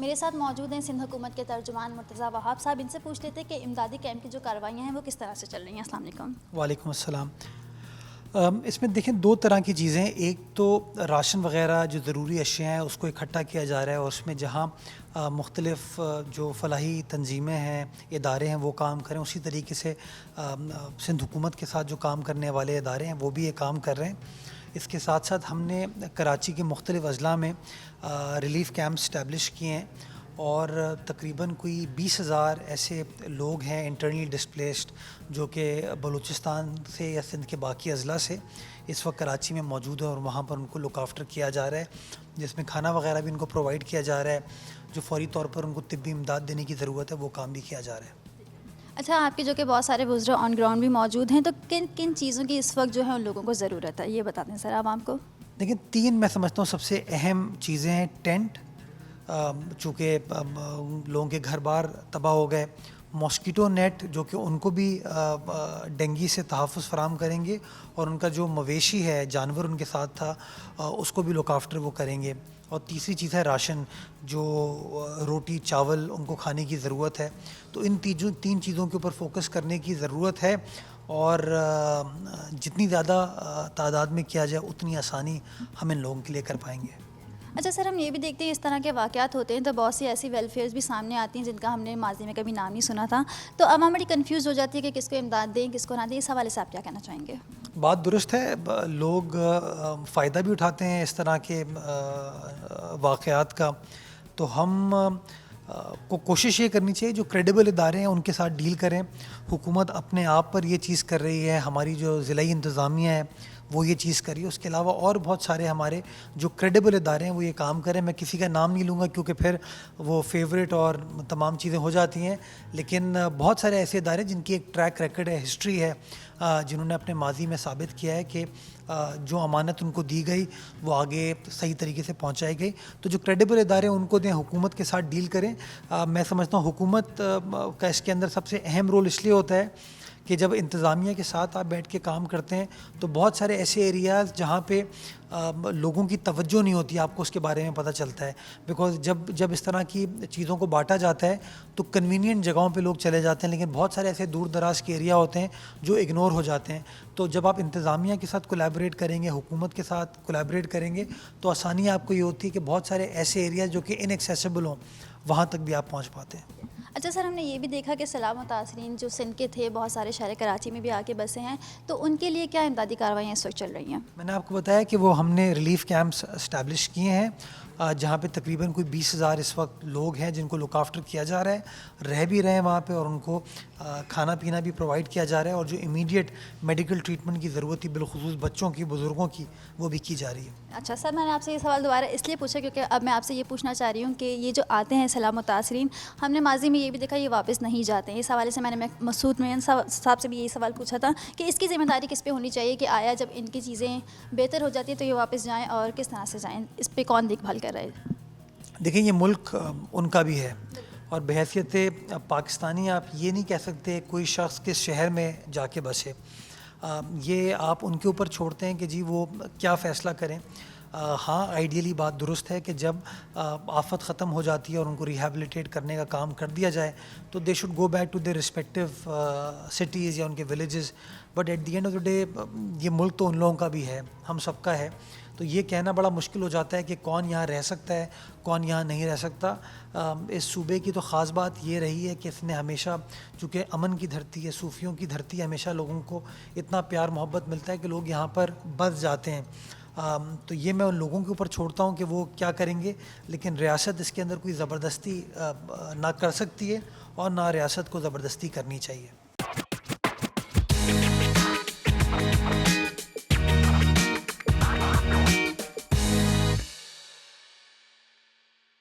میرے ساتھ موجود ہیں سندھ حکومت کے ترجمان مرتضیٰ وہاب صاحب. ان سے پوچھ لیتے کہ امدادی کیمپ کی جو کارروائیاں ہیں وہ کس طرح سے چل رہی ہیں. السلام علیکم. وعلیکم السلام. اس میں دیکھیں دو طرح کی چیزیں ہیں. ایک تو راشن وغیرہ جو ضروری اشیاء ہیں اس کو اکٹھا کیا جا رہا ہے, اور اس میں جہاں مختلف جو فلاحی تنظیمیں ہیں, ادارے ہیں, وہ کام کریں, اسی طریقے سے سندھ حکومت کے ساتھ جو کام کرنے والے ادارے ہیں وہ بھی یہ کام کر رہے ہیں. اس کے ساتھ ساتھ ہم نے کراچی کے مختلف اضلاع میں ریلیف کیمپ اسٹیبلش کیے ہیں, اور تقریباً کوئی 20,000 ایسے لوگ ہیں انٹرنلی ڈسپلیسڈ جو کہ بلوچستان سے یا سندھ کے باقی اضلاع سے اس وقت کراچی میں موجود ہیں, اور وہاں پر ان کو لک آفٹر کیا جا رہا ہے, جس میں کھانا وغیرہ بھی ان کو پرووائڈ کیا جا رہا ہے. جو فوری طور پر ان کو طبی امداد دینے کی ضرورت ہے وہ کام بھی کیا جا رہا ہے. اچھا, آپ کے جو کہ بہت سارے وزراء آن گراؤنڈ بھی موجود ہیں, تو کن کن چیزوں کی اس وقت جو ہے ان لوگوں کو ضرورت ہے, یہ بتا دیں سر عوام کو. لیکن 3 میں سمجھتا ہوں سب سے اہم چیزیں ہیں. ٹینٹ, چونکہ لوگوں کے گھر بار تباہ ہو گئے. ماسکیٹو نیٹ جو کہ ان کو بھی ڈینگی سے تحفظ فراہم کریں گے, اور ان کا جو مویشی ہے, جانور ان کے ساتھ تھا, اس کو بھی لک آفٹر وہ کریں گے. اور تیسری چیز ہے راشن, جو روٹی چاول ان کو کھانے کی ضرورت ہے. تو ان 3 چیزوں کے اوپر فوکس کرنے کی ضرورت ہے, اور جتنی زیادہ تعداد میں کیا جائے اتنی آسانی ہم ان لوگوں کے لیے کر پائیں گے. اچھا سر, ہم یہ بھی دیکھتے ہیں اس طرح کے واقعات ہوتے ہیں تو بہت سی ایسی ویلفیئرز بھی سامنے آتی ہیں جن کا ہم نے ماضی میں کبھی نام نہیں سنا تھا, تو عوام بڑی کنفیوز ہو جاتی ہے کہ کس کو امداد دیں کس کو نہ دیں. اس حوالے سے آپ کیا کہنا چاہیں گے؟ بات درست ہے, لوگ فائدہ بھی اٹھاتے ہیں اس طرح کے واقعات کا. تو ہم کو کوشش یہ کرنی چاہیے جو کریڈیبل ادارے ہیں ان کے ساتھ ڈیل کریں. حکومت اپنے آپ پر یہ چیز کر رہی ہے, ہماری جو ضلعی انتظامیہ ہے وہ یہ چیز کر رہی ہے, اس کے علاوہ اور بہت سارے ہمارے جو کریڈیبل ادارے ہیں وہ یہ کام کریں. میں کسی کا نام نہیں لوں گا کیونکہ پھر وہ فیوریٹ اور تمام چیزیں ہو جاتی ہیں, لیکن بہت سارے ایسے ادارے جن کی ایک ٹریک ریکڈ ہے, ہسٹری ہے, جنہوں نے اپنے ماضی میں ثابت کیا ہے کہ جو امانت ان کو دی گئی وہ آگے صحیح طریقے سے پہنچائی گئی. تو جو کریڈیبل ادارے ان کو دیں, حکومت کے ساتھ ڈیل کریں. میں سمجھتا ہوں حکومت کا اس کے اندر سب سے اہم رول اس لیے ہوتا ہے کہ جب انتظامیہ کے ساتھ آپ بیٹھ کے کام کرتے ہیں تو بہت سارے ایسے ایریاز جہاں پہ لوگوں کی توجہ نہیں ہوتی, آپ کو اس کے بارے میں پتہ چلتا ہے. بیکاز جب اس طرح کی چیزوں کو بانٹا جاتا ہے تو کنوینئنٹ جگہوں پہ لوگ چلے جاتے ہیں, لیکن بہت سارے ایسے دور دراز کے ایریا ہوتے ہیں جو اگنور ہو جاتے ہیں. تو جب آپ انتظامیہ کے ساتھ کولیبریٹ کریں گے, حکومت کے ساتھ کولیبریٹ کریں گے, تو آسانی آپ کو یہ ہوتی ہے کہ بہت سارے ایسے ایریاز جو کہ ان ایکسیسیبل ہوں وہاں تک بھی آپ پہنچ پاتے ہیں. اچھا سر, ہم نے یہ بھی دیکھا کہ سیلاب متاثرین جو سندھ کے تھے بہت سارے شہر کراچی میں بھی آ کے بسے ہیں, تو ان کے لیے کیا امدادی کارروائیاں اس وقت چل رہی ہیں؟ میں نے آپ کو بتایا کہ وہ ہم نے ریلیف کیمپس اسٹیبلش کیے ہیں, جہاں پہ تقریباً کوئی 20,000 اس وقت لوگ ہیں جن کو لک آفٹر کیا جا رہا ہے, رہ بھی رہے ہیں وہاں پہ, اور ان کو کھانا پینا بھی پرووائڈ کیا جا رہا ہے, اور جو امیڈیٹ میڈیکل ٹریٹمنٹ کی ضرورت تھی بالخصوص بچوں کی, بزرگوں کی, وہ بھی کی جا رہی ہے. اچھا سر, میں نے آپ سے یہ سوال دوبارہ اس لیے پوچھا کیونکہ اب میں آپ سے یہ پوچھنا چاہ رہی ہوں کہ یہ جو آتے ہیں سیلاب متاثرین, ہم نے ماضی میں یہ بھی دیکھا یہ واپس نہیں جاتے ہیں. اس حوالے سے میں نے مسعود معین صاحب سے بھی یہی سوال پوچھا تھا کہ اس کی ذمہ داری کس پہ ہونی چاہیے کہ آیا جب ان کی چیزیں بہتر ہو جاتی ہیں تو یہ واپس جائیں, اور کس طرح سے جائیں, اس پہ کون دیکھ بھال کر رہا ہے؟ دیکھیں یہ ملک ان کا بھی ہے, اور بحیثیت پاکستانی آپ یہ نہیں کہہ سکتے کوئی شخص کس شہر میں جا کے بسے. یہ آپ ان کے اوپر چھوڑتے ہیں کہ جی وہ کیا فیصلہ کریں. ہاں آئیڈیلی بات درست ہے کہ جب آفت ختم ہو جاتی ہے اور ان کو ریہیبلیٹیٹ کرنے کا کام کر دیا جائے تو they should go back to their respective cities یا ان کے villages. But at the end of the day یہ ملک تو ان لوگوں کا بھی ہے, ہم سب کا ہے. تو یہ کہنا بڑا مشکل ہو جاتا ہے کہ کون یہاں رہ سکتا ہے کون یہاں نہیں رہ سکتا. اس صوبے کی تو خاص بات یہ رہی ہے کہ اس نے ہمیشہ, چونکہ امن کی دھرتی ہے, صوفیوں کی دھرتی ہے, ہمیشہ لوگوں کو اتنا پیار محبت ملتا ہے کہ لوگ یہاں پر بس جاتے ہیں. تو یہ میں ان لوگوں کے اوپر چھوڑتا ہوں کہ وہ کیا کریں گے, لیکن ریاست اس کے اندر کوئی زبردستی نہ کر سکتی ہے, اور نہ ریاست کو زبردستی کرنی چاہیے.